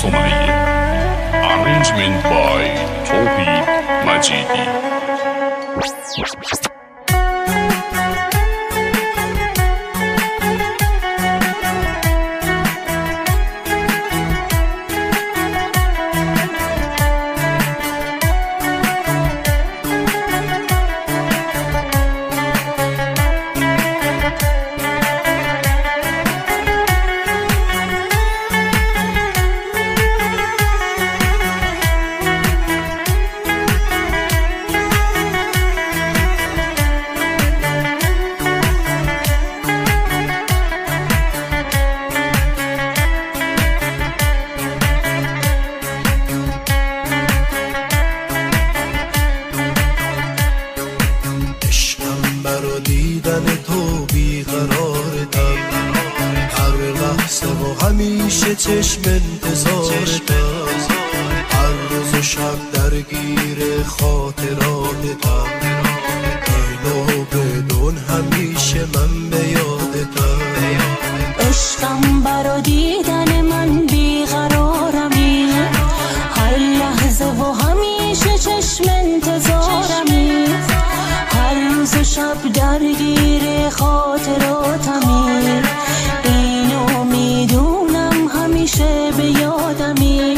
Somali. Arrangement by Tawheed Majidi. دیدن تو بیقرارتم، هر لحظه و همیشه چشم انتظارتم، هر روز و شب درگیر خاطراتتم، اینو بدون همیشه من به یادتم. عشقم برا دیدن من بیقرارمی، هر لحظه و همیشه چشم انتظارمی، هر روز و شب درگیر خاطراتمی، اینو میدونم همیشه به یادمی.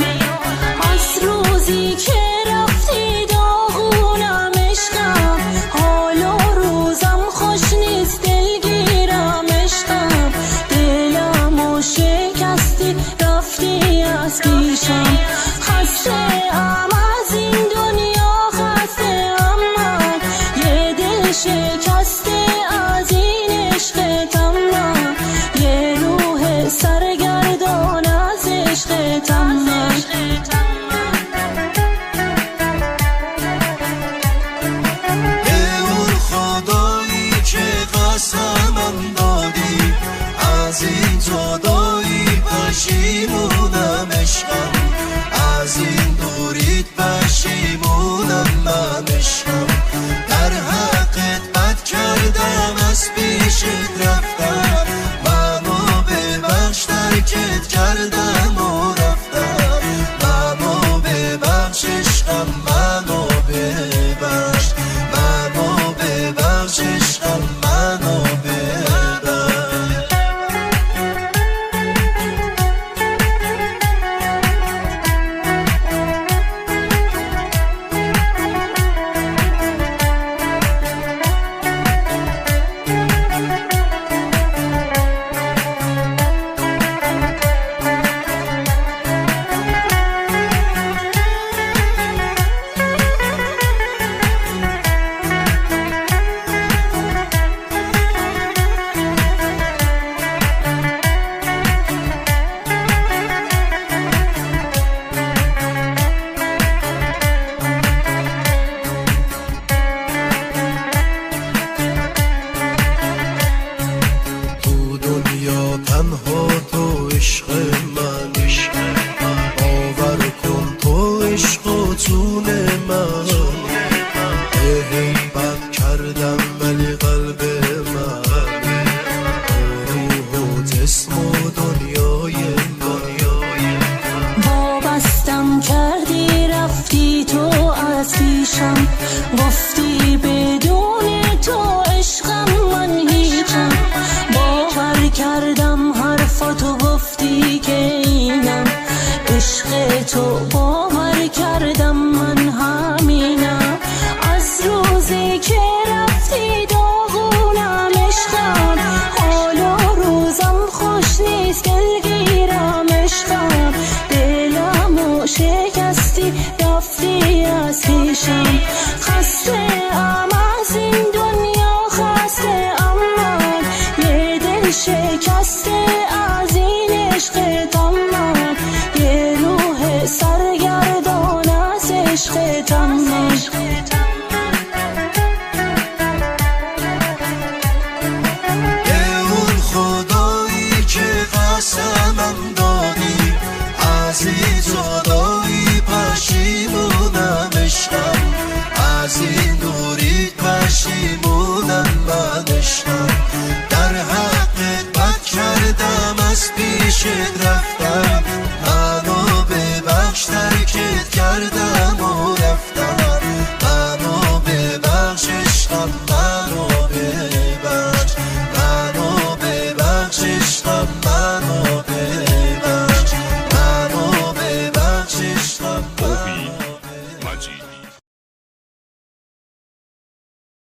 از روزی که رفتی داغونم عشقم، حال و روزم خوش نیست دلگیرم عشقم، دلم و شکستی رفتی از پیشم، خسته ام از این دنیا، خسته ام من یه دل شکسته از این عشقتم، من یه روح سرگردان از عشقتم، من به اون خدایی که قسمم دادی، از این جدایی پشیمونم عشقم، از این دوریت پشیمونم من عشقم، در حقت بد کردم از پیشت رفتم، منو ببخش ترکت کردم و رفتم، منو ببخش عشقم، منو ببخش، منو ببخش عشقم، منو ببخش. تنها تو عشق من، باور کن تو عشق و جون من، بد کردم ولی قلب من، روح و جسم و دنیای من، وابستم کردی رفتی تو از پیشم، گفتی بدون تو عشقم من هیچم، باور کردم حرفاتو گفتی که اینم عشق تو، باور کردم من همینم، از روزی که رفتی داغونم عشقم، حال و روزم خوش نیست دلگیرم عشقم، دلم و شکستی رفتی از پیشم، خسته ام از این دنیا، خسته ام من یه دل شکسته از این عشقتم، من یه روح سرگردان از عشقتم، من به اون خدایی که قسمم دادی، از این جدا